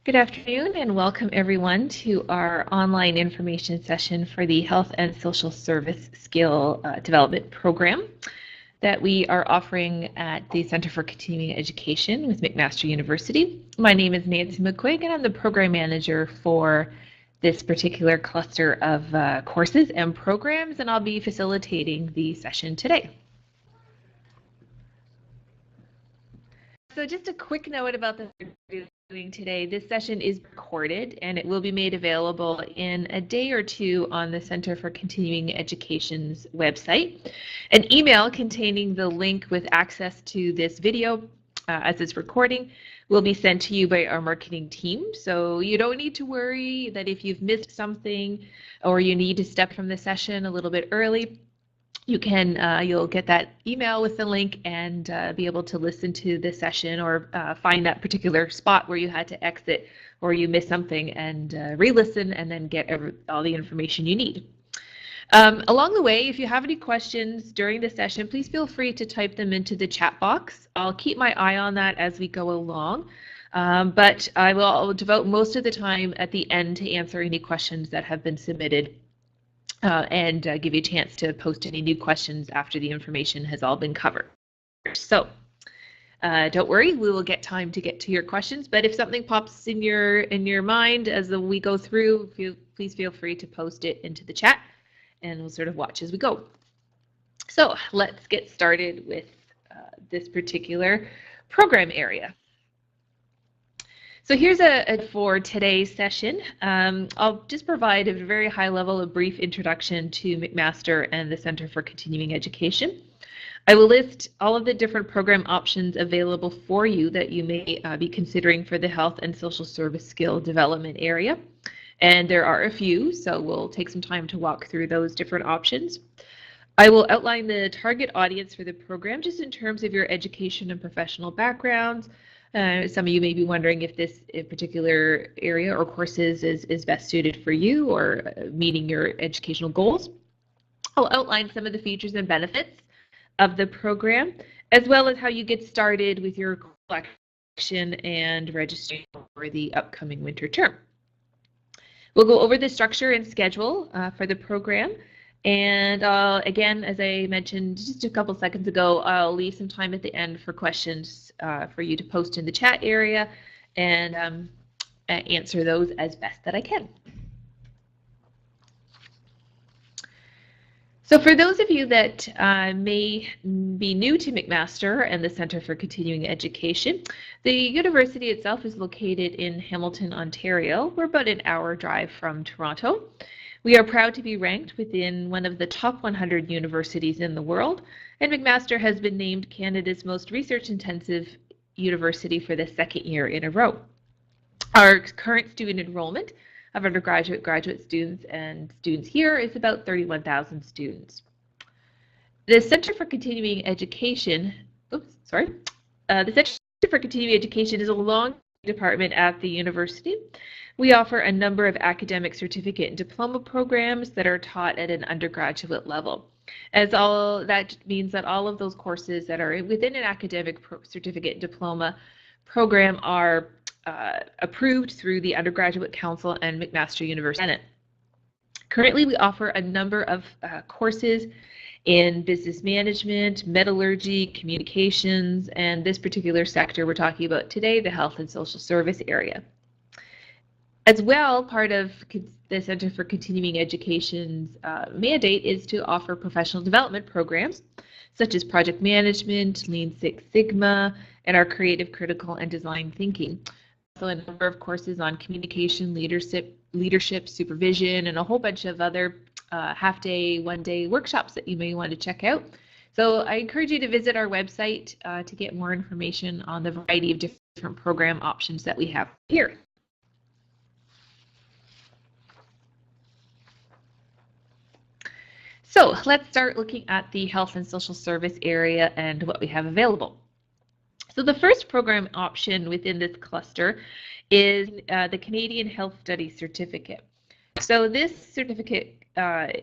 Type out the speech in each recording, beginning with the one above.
Good afternoon and welcome everyone to our online information session for the Health and Social Service Skill Development Program that we are offering at the Center for Continuing Education with McMaster University. My name is Nancy McQuigg and I'm the program manager for this particular cluster of courses and programs, and I'll be facilitating the session today. So just a quick note about the doing today. This session is recorded and it will be made available in a day or two on the Center for Continuing Education's website. An email containing the link with access to this video as it's recording will be sent to you by our marketing team. So you don't need to worry that if you've missed something or you need to step from the session a little bit early, you'll get that email with the link and be able to listen to the session or find that particular spot where you had to exit or you missed something and re-listen and then get all the information you need. Along the way, if you have any questions during the session, please feel free to type them into the chat box. I'll keep my eye on that as we go along, but I'll devote most of the time at the end to answer any questions that have been submitted. And give you a chance to post any new questions after the information has all been covered. So don't worry, we will get time to get to your questions, but if something pops in your mind as we go through, please feel free to post it into the chat and we'll sort of watch as we go. So let's get started with this particular program area. So here's for today's session. I'll just provide a very high level, a brief introduction to McMaster and the Center for Continuing Education. I will list all of the different program options available for you that you may be considering for the health and social service skill development area. And there are a few, so we'll take some time to walk through those different options. I will outline the target audience for the program just in terms of your education and professional backgrounds. Some of you may be wondering if this particular area or courses is best suited for you or meeting your educational goals. I'll outline some of the features and benefits of the program, as well as how you get started with your collection and registration for the upcoming winter term. We'll go over the structure and schedule for the program. And again, as I mentioned just a couple seconds ago, I'll leave some time at the end for questions for you to post in the chat area and answer those as best that I can. So for those of you that may be new to McMaster and the Center for Continuing Education, the university itself is located in Hamilton, Ontario. We're about an hour drive from Toronto. We are proud to be ranked within one of the top 100 universities in the world, and McMaster has been named Canada's most research-intensive university for the second year in a row. Our current student enrollment of undergraduate, graduate students and students here is about 31,000 students. The Center for Continuing Education, the Center for Continuing Education is a long department at the university. We offer a number of academic certificate and diploma programs that are taught at an undergraduate level. That means that all of those courses that are within an academic certificate and diploma program are approved through the Undergraduate Council and McMaster University Senate. Currently, we offer a number of courses in business management, metallurgy, communications, and this particular sector we're talking about today, the health and social service area. As well, part of the Center for Continuing Education's mandate is to offer professional development programs such as project management, Lean Six Sigma, and our creative, critical, and design thinking. Also a number of courses on communication, leadership, supervision, and a whole bunch of other half-day, one-day workshops that you may want to check out. So I encourage you to visit our website to get more information on the variety of different program options that we have here. So let's start looking at the health and social service area and what we have available. So the first program option within this cluster is the Canadian Health Studies Certificate. So this certificate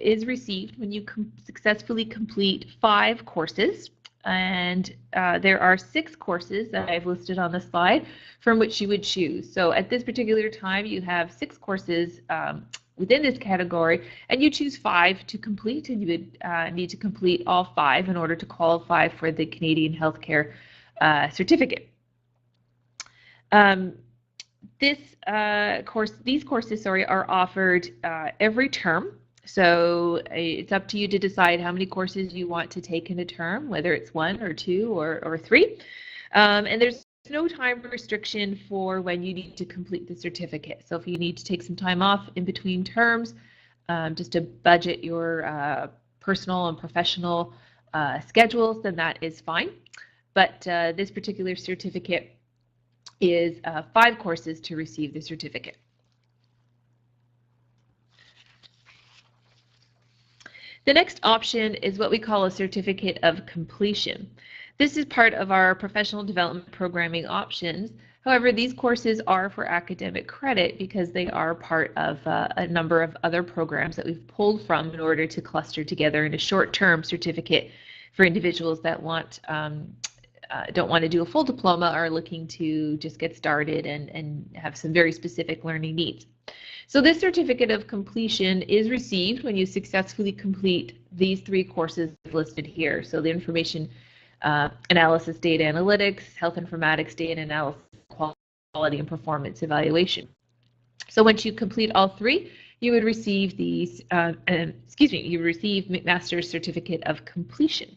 is received when you successfully complete 5 courses And there are 6 courses that I've listed on the slide from which you would choose. So at this particular time, you have 6 courses within this category, and you choose 5 to complete, and you would need to complete all 5 in order to qualify for the Canadian Healthcare certificate. These courses, are offered every term. So it's up to you to decide how many courses you want to take in a term, whether it's 1 or 2 or 3. And there's no time restriction for when you need to complete the certificate. So if you need to take some time off in between terms, just to budget your personal and professional schedules, then that is fine. But this particular certificate is 5 courses to receive the certificate. The next option is what we call a certificate of completion. This is part of our professional development programming options. However, these courses are for academic credit because they are part of a number of other programs that we've pulled from in order to cluster together in a short-term certificate for individuals that don't want to do a full diploma, are looking to just get started and have some very specific learning needs. So this certificate of completion is received when you successfully complete these 3 courses listed here. So the information analysis, data analytics, health informatics, data analysis, quality and performance evaluation. So once you complete all 3, you would receive these, you receive McMaster's certificate of completion.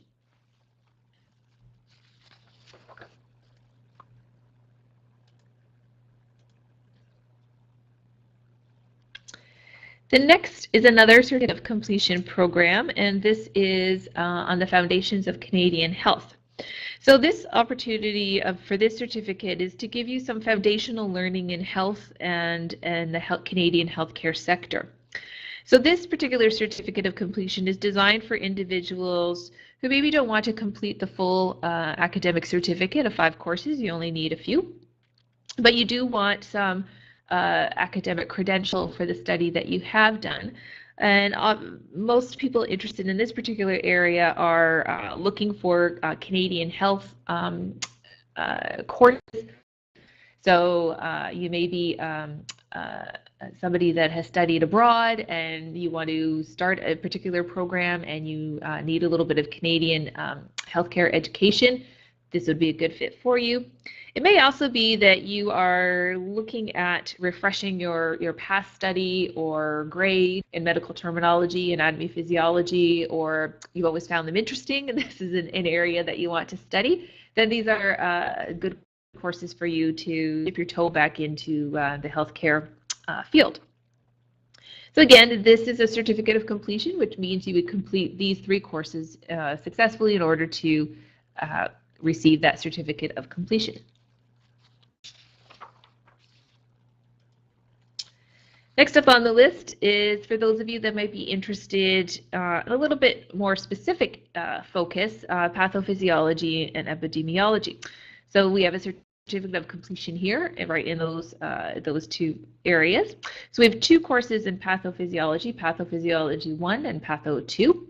The next is another certificate of completion program, and this is on the foundations of Canadian health. So this opportunity for this certificate is to give you some foundational learning in health and the Canadian healthcare sector. So this particular certificate of completion is designed for individuals who maybe don't want to complete the full academic certificate of 5 courses. You only need a few, but you do want some academic credential for the study that you have done. And most people interested in this particular area are looking for Canadian health courses. So you may be somebody that has studied abroad and you want to start a particular program and you need a little bit of Canadian healthcare education. This would be a good fit for you. It may also be that you are looking at refreshing your past study or grade in medical terminology, anatomy, physiology, or you've always found them interesting and this is an area that you want to study. Then these are good courses for you to dip your toe back into the healthcare field. So again, this is a certificate of completion, which means you would complete these 3 courses successfully in order to receive that certificate of completion. Next up on the list is for those of you that might be interested in a little bit more specific focus, pathophysiology and epidemiology. So we have a certificate of completion here, right in those 2 areas. So we have 2 courses in pathophysiology, Pathophysiology 1 and Patho 2.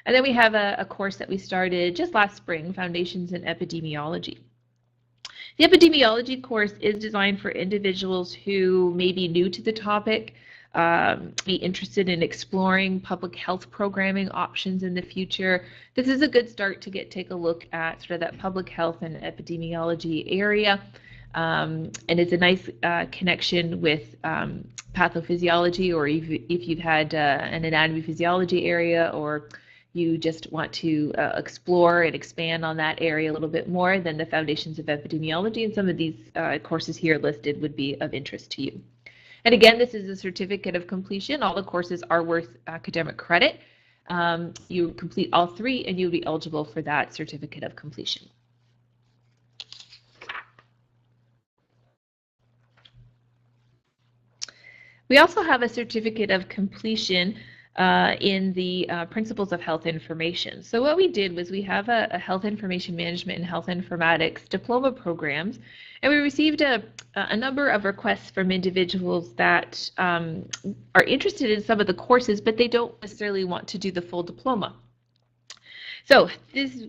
And then we have a course that we started just last spring, Foundations in Epidemiology. The epidemiology course is designed for individuals who may be new to the topic, be interested in exploring public health programming options in the future. This is a good start to take a look at sort of that public health and epidemiology area. And it's a nice connection with pathophysiology, or if you've had an anatomy physiology area, or you just want to explore and expand on that area a little bit more, then the Foundations of Epidemiology and some of these courses here listed would be of interest to you. And again, this is a certificate of completion. All the courses are worth academic credit. You complete all 3 and you'll be eligible for that certificate of completion. We also have a certificate of completion in the Principles of Health Information. So what we did was we have a Health Information Management and Health Informatics diploma programs, and we received a number of requests from individuals that are interested in some of the courses, but they don't necessarily want to do the full diploma. So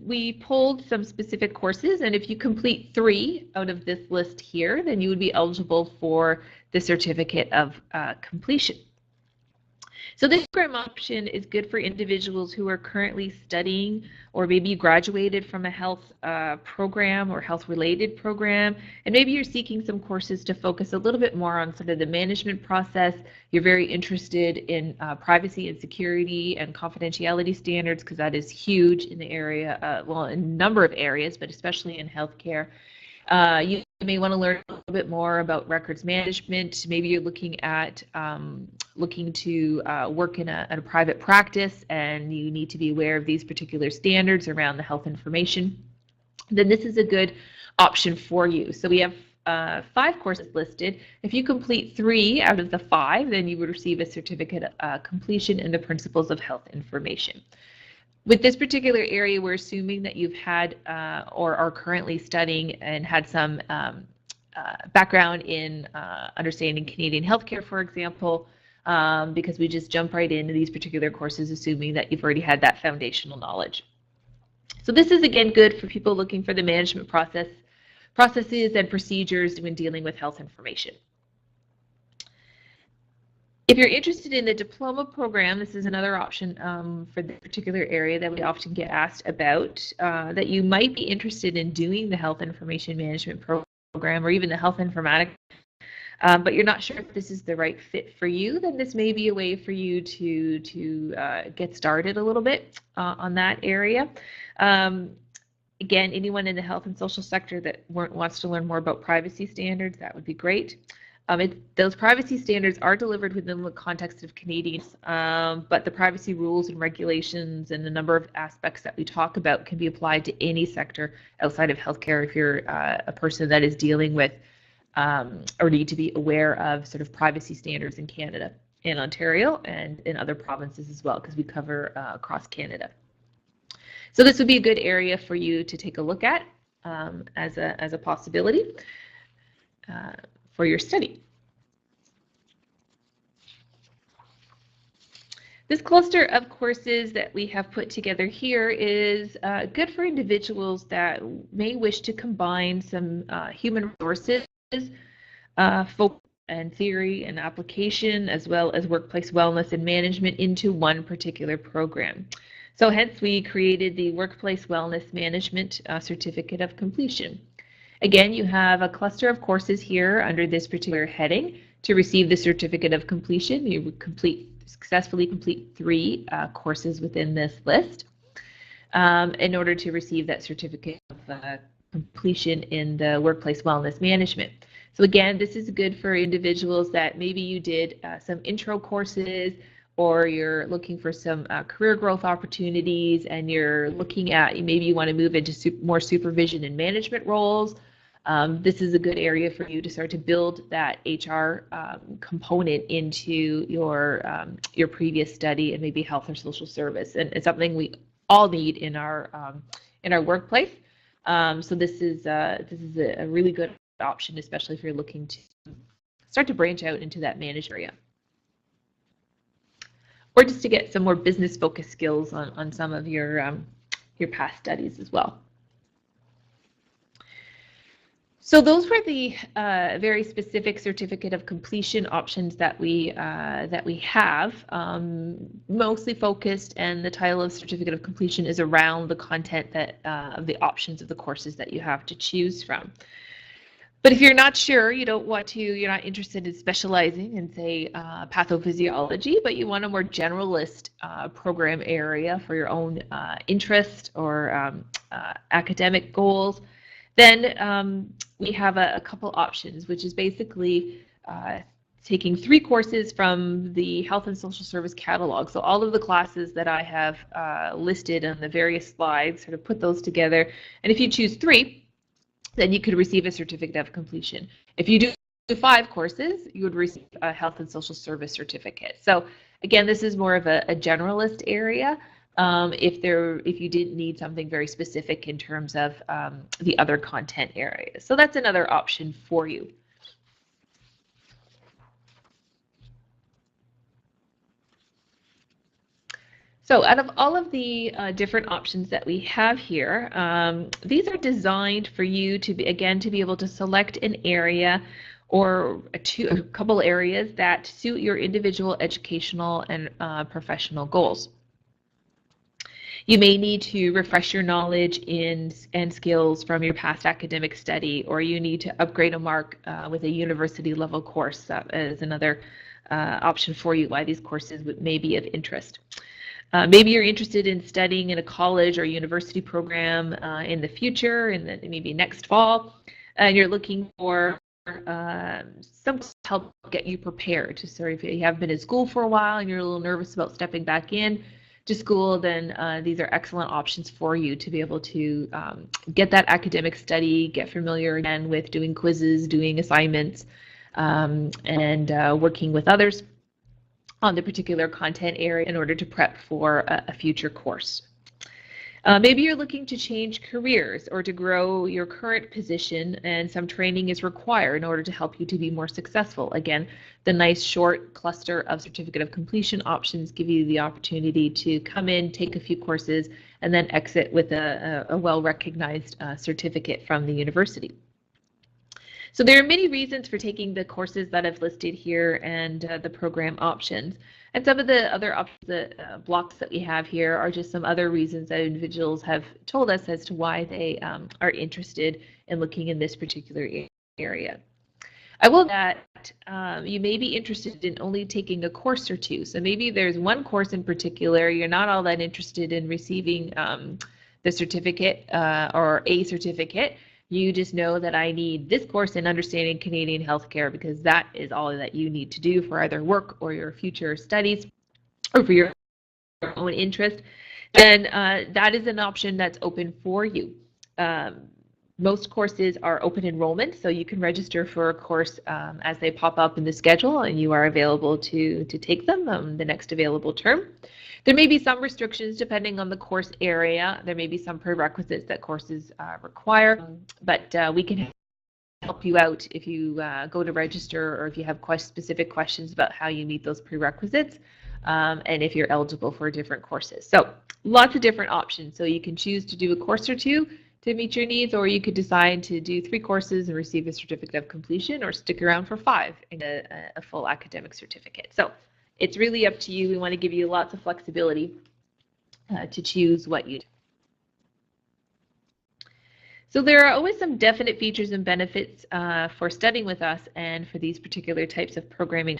we pulled some specific courses, and if you complete 3 out of this list here, then you would be eligible for the certificate of completion. So this program option is good for individuals who are currently studying, or maybe you graduated from a health program or health-related program, and maybe you're seeking some courses to focus a little bit more on sort of the management process. You're very interested in privacy and security and confidentiality standards, because that is huge in the area, well, in a number of areas, but especially in healthcare. You may want to learn a little bit more about records management. Maybe you're looking at looking to work in a private practice, and you need to be aware of these particular standards around the health information. Then this is a good option for you. So we have 5 courses listed. If you complete 3 out of the 5, then you would receive a certificate of completion in the principles of health information. With this particular area, we're assuming that you've had or are currently studying and had some background in understanding Canadian healthcare, for example, because we just jump right into these particular courses assuming that you've already had that foundational knowledge. So this is, again, good for people looking for the management processes and procedures when dealing with health information. If you're interested in the diploma program, this is another option for the particular area that we often get asked about, that you might be interested in doing the health information management program or even the health informatics, but you're not sure if this is the right fit for you, then this may be a way for you to get started a little bit on that area. Again, anyone in the health and social sector that wants to learn more about privacy standards, that would be great. Those privacy standards are delivered within the context of Canadians, but the privacy rules and regulations and the number of aspects that we talk about can be applied to any sector outside of healthcare if you're a person that is dealing with or need to be aware of sort of privacy standards in Canada, in Ontario, and in other provinces as well, because we cover across Canada. So this would be a good area for you to take a look at as a possibility for your study. This cluster of courses that we have put together here is good for individuals that may wish to combine some human resources, folk and theory and application, as well as workplace wellness and management into one particular program. So hence we created the Workplace Wellness Management Certificate of Completion. Again, you have a cluster of courses here under this particular heading. To receive the certificate of completion, you would successfully complete 3 courses within this list in order to receive that certificate of completion in the workplace wellness management. So again, this is good for individuals that maybe you did some intro courses, or you're looking for some career growth opportunities, and you're looking at, maybe you want to move into more supervision and management roles. This is a good area for you to start to build that HR component into your previous study and maybe health or social service, and it's something we all need in our workplace. So this is a really good option, especially if you're looking to start to branch out into that managed area, or just to get some more business-focused skills on some of your past studies as well. So those were the very specific certificate of completion options that we have, mostly focused, and the title of certificate of completion is around the content that of the options of the courses that you have to choose from. But if you're not sure, you're not interested in specializing in, say, pathophysiology, but you want a more generalist program area for your own interest or academic goals, then we have a couple options, which is basically taking 3 courses from the Health and Social Service catalog. So all of the classes that I have listed on the various slides, sort of put those together, and if you choose 3, then you could receive a certificate of completion. If you do 5 courses, you would receive a Health and Social Service certificate. So again, this is more of a generalist area. If you didn't need something very specific in terms of the other content areas. So that's another option for you. So So out of all of the different options that we have here, these are designed for you to be, again, to be able to select an area or a couple areas that suit your individual educational and professional goals. You may need to refresh your knowledge and skills from your past academic study, or you need to upgrade a mark with a university level course. That is another option for you why these courses may be of interest. Maybe you're interested in studying in a college or university program in the future, and maybe next fall, and you're looking for some help get you prepared. So if you have been in school for a while and you're a little nervous about stepping back in to school, then these are excellent options for you to be able to get that academic study, get familiar again with doing quizzes, doing assignments, and working with others on the particular content area in order to prep for a future course. Maybe you're looking to change careers or to grow your current position, and some training is required in order to help you to be more successful. Again, the nice short cluster of certificate of completion options give you the opportunity to come in, take a few courses, and then exit with a well-recognized certificate from the university. So there are many reasons for taking the courses that I've listed here and the program options. And some of the other options, blocks that we have here are just some other reasons that individuals have told us as to why they are interested in looking in this particular area. I will add that you may be interested in only taking a course or two. So maybe there's one course in particular you're not all that interested in receiving the certificate or a certificate. You just know that I need this course in understanding Canadian healthcare because that is all that you need to do for either work or your future studies or for your own interest. Then that is an option that's open for you. Most courses are open enrollment, so you can register for a course as they pop up in the schedule, and you are available to take them the next available term. There may be some restrictions depending on the course area. There may be some prerequisites that courses require, but we can help you out if you go to register or if you have specific questions about how you meet those prerequisites and if you're eligible for different courses. So lots of different options. So you can choose to do a course or two to meet your needs, or you could decide to do 3 courses and receive a certificate of completion, or stick around for 5 and get a full academic certificate. So it's really up to you. We want to give you lots of flexibility to choose what you do. So there are always some definite features and benefits for studying with us and for these particular types of programming.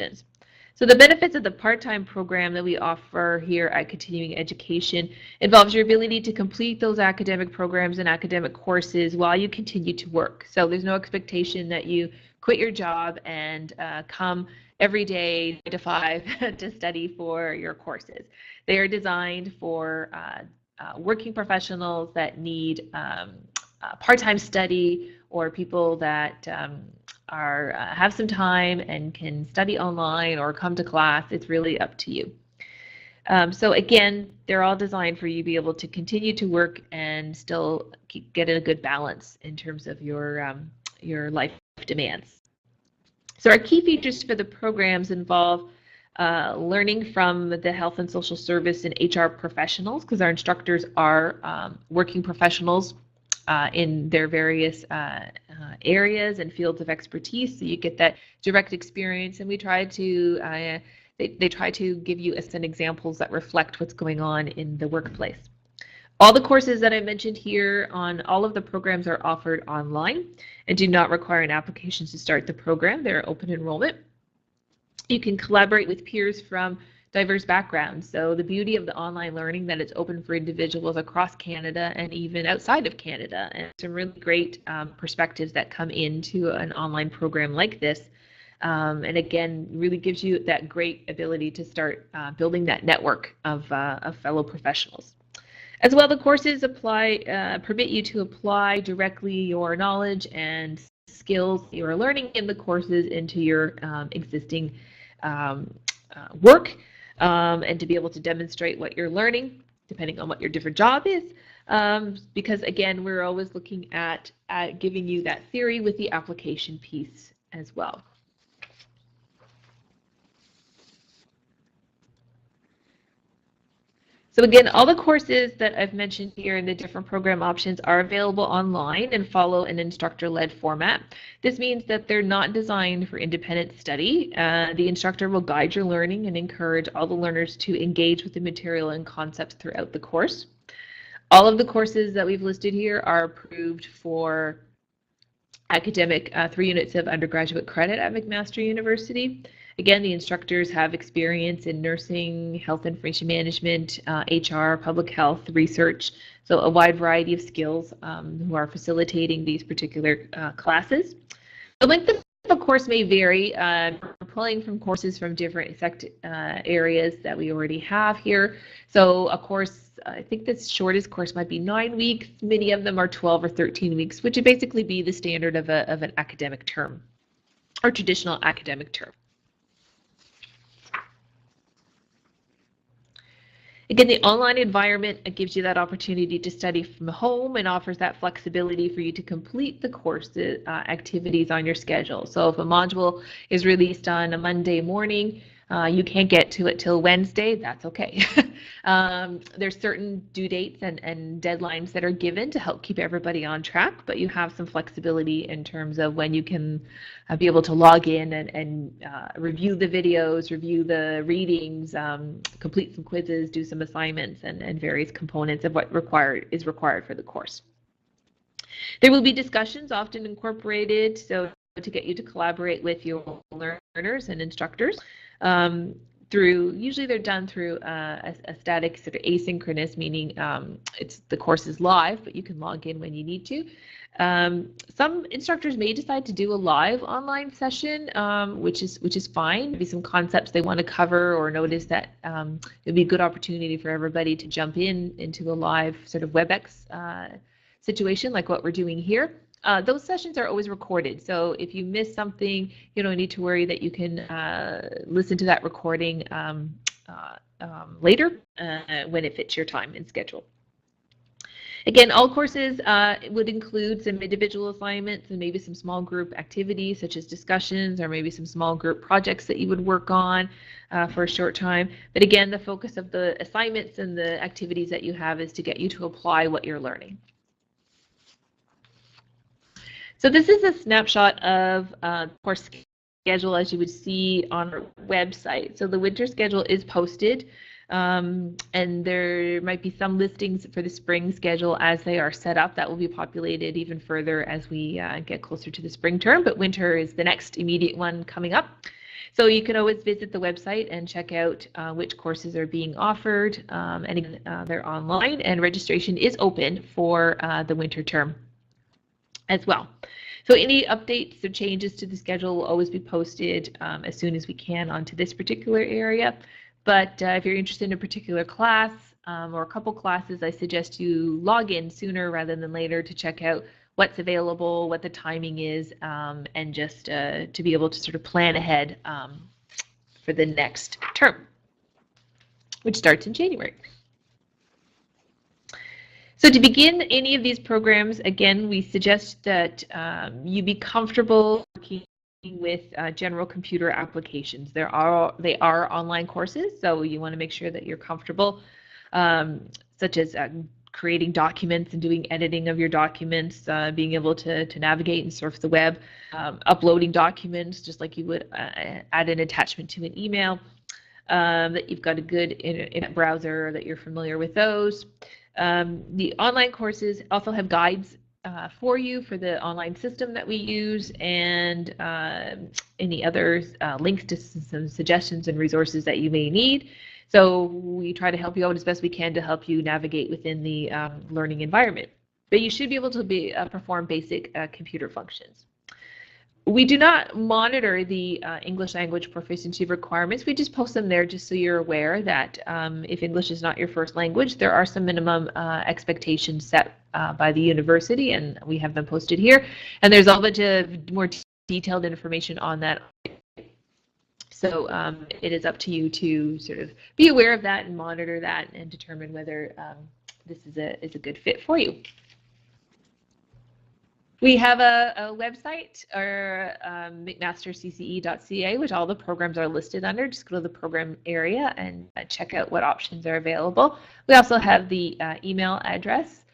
So the benefits of the part-time program that we offer here at Continuing Education involves your ability to complete those academic programs and academic courses while you continue to work. So there's no expectation that you quit your job and come every day 9 to 5 to study for your courses. They are designed for working professionals that need part-time study, or people that have some time and can study online or come to class. It's really up to you. So again, they're all designed for you to be able to continue to work and still get a good balance in terms of your life demands. So our key features for the programs involve learning from the health and social service and HR professionals, because our instructors are working professionals in their various areas and fields of expertise. So you get that direct experience, and we try to they try to give you some examples that reflect what's going on in the workplace. All the courses that I mentioned here on all of the programs are offered online and do not require an application to start the program. They're open enrollment. You can collaborate with peers from diverse backgrounds. So the beauty of the online learning that it's open for individuals across Canada and even outside of Canada, and some really great perspectives that come into an online program like this. And again, really gives you that great ability to start building that network of fellow professionals. As well, the courses permit you to apply directly your knowledge and skills you are learning in the courses into your existing work, and to be able to demonstrate what you're learning, depending on what your different job is. Because again, we're always looking at giving you that theory with the application piece as well. So again, all the courses that I've mentioned here and the different program options are available online and follow an instructor-led format. This means that they're not designed for independent study. The instructor will guide your learning and encourage all the learners to engage with the material and concepts throughout the course. All of the courses that we've listed here are approved for academic 3 units of undergraduate credit at McMaster University. Again, the instructors have experience in nursing, health information management, HR, public health, research, so a wide variety of skills who are facilitating these particular classes. The length of a course may vary. We're pulling from courses from different areas that we already have here. So a course, I think the shortest course might be 9 weeks. Many of them are 12 or 13 weeks, which would basically be the standard of an academic term or traditional academic term. Again, the online environment gives you that opportunity to study from home and offers that flexibility for you to complete the course activities on your schedule. So if a module is released on a Monday morning, you can't get to it till Wednesday, that's okay. There's certain due dates and deadlines that are given to help keep everybody on track, but you have some flexibility in terms of when you can be able to log in and review the videos, review the readings, complete some quizzes, do some assignments, and various components of what is required for the course. There will be discussions often incorporated, so to get you to collaborate with your learners and instructors. Usually they're done through a static sort of asynchronous, meaning the course is live, but you can log in when you need to. Some instructors may decide to do a live online session, which is fine. Maybe some concepts they want to cover, or notice that it'd be a good opportunity for everybody to jump into a live sort of WebEx situation like what we're doing here. Those sessions are always recorded, so if you miss something, you don't need to worry that you can listen to that recording later when it fits your time and schedule. Again, all courses would include some individual assignments and maybe some small group activities such as discussions or maybe some small group projects that you would work on for a short time. But again, the focus of the assignments and the activities that you have is to get you to apply what you're learning. So this is a snapshot of course schedule as you would see on our website. So the winter schedule is posted, and there might be some listings for the spring schedule as they are set up. That will be populated even further as we get closer to the spring term, but winter is the next immediate one coming up. So you can always visit the website and check out which courses are being offered, and they're online, and registration is open for the winter term as well. So any updates or changes to the schedule will always be posted as soon as we can onto this particular area. But if you're interested in a particular class or a couple classes, I suggest you log in sooner rather than later to check out what's available, what the timing is, and just to be able to sort of plan ahead for the next term, which starts in January. So to begin any of these programs, again, we suggest that you be comfortable working with general computer applications. They are online courses, so you want to make sure that you're comfortable, such as creating documents and doing editing of your documents, being able to navigate and surf the web, uploading documents just like you would add an attachment to an email, that you've got a good internet browser, that you're familiar with those. The online courses also have guides for you for the online system that we use, and any other links to some suggestions and resources that you may need. So we try to help you out as best we can to help you navigate within the learning environment. But you should be able to perform basic computer functions. We do not monitor the English language proficiency requirements. We just post them there just so you're aware that if English is not your first language, there are some minimum expectations set by the university, and we have them posted here. And there's a bunch of more detailed information on that. So it is up to you to sort of be aware of that and monitor that and determine whether this is a good fit for you. We have a website, or McMasterCCE.ca, which all the programs are listed under. Just go to the program area and check out what options are available. We also have the email address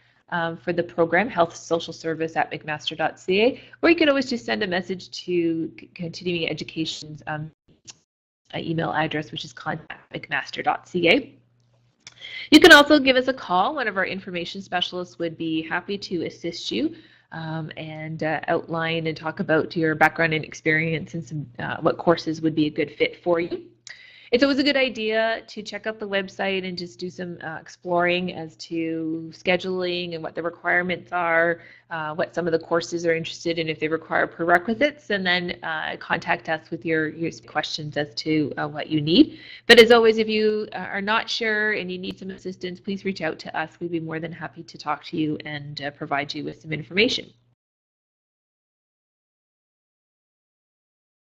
for the program, healthsocialservice@mcmaster.ca, or you can always just send a message to Continuing Education's email address, which is contact@mcmaster.ca. You can also give us a call. One of our information specialists would be happy to assist you and outline and talk about your background and experience and some what courses would be a good fit for you. It's always a good idea to check out the website and just do some exploring as to scheduling and what the requirements are, what some of the courses are interested in, if they require prerequisites, and then contact us with your questions as to what you need. But as always, if you are not sure and you need some assistance, please reach out to us. We'd be more than happy to talk to you and provide you with some information.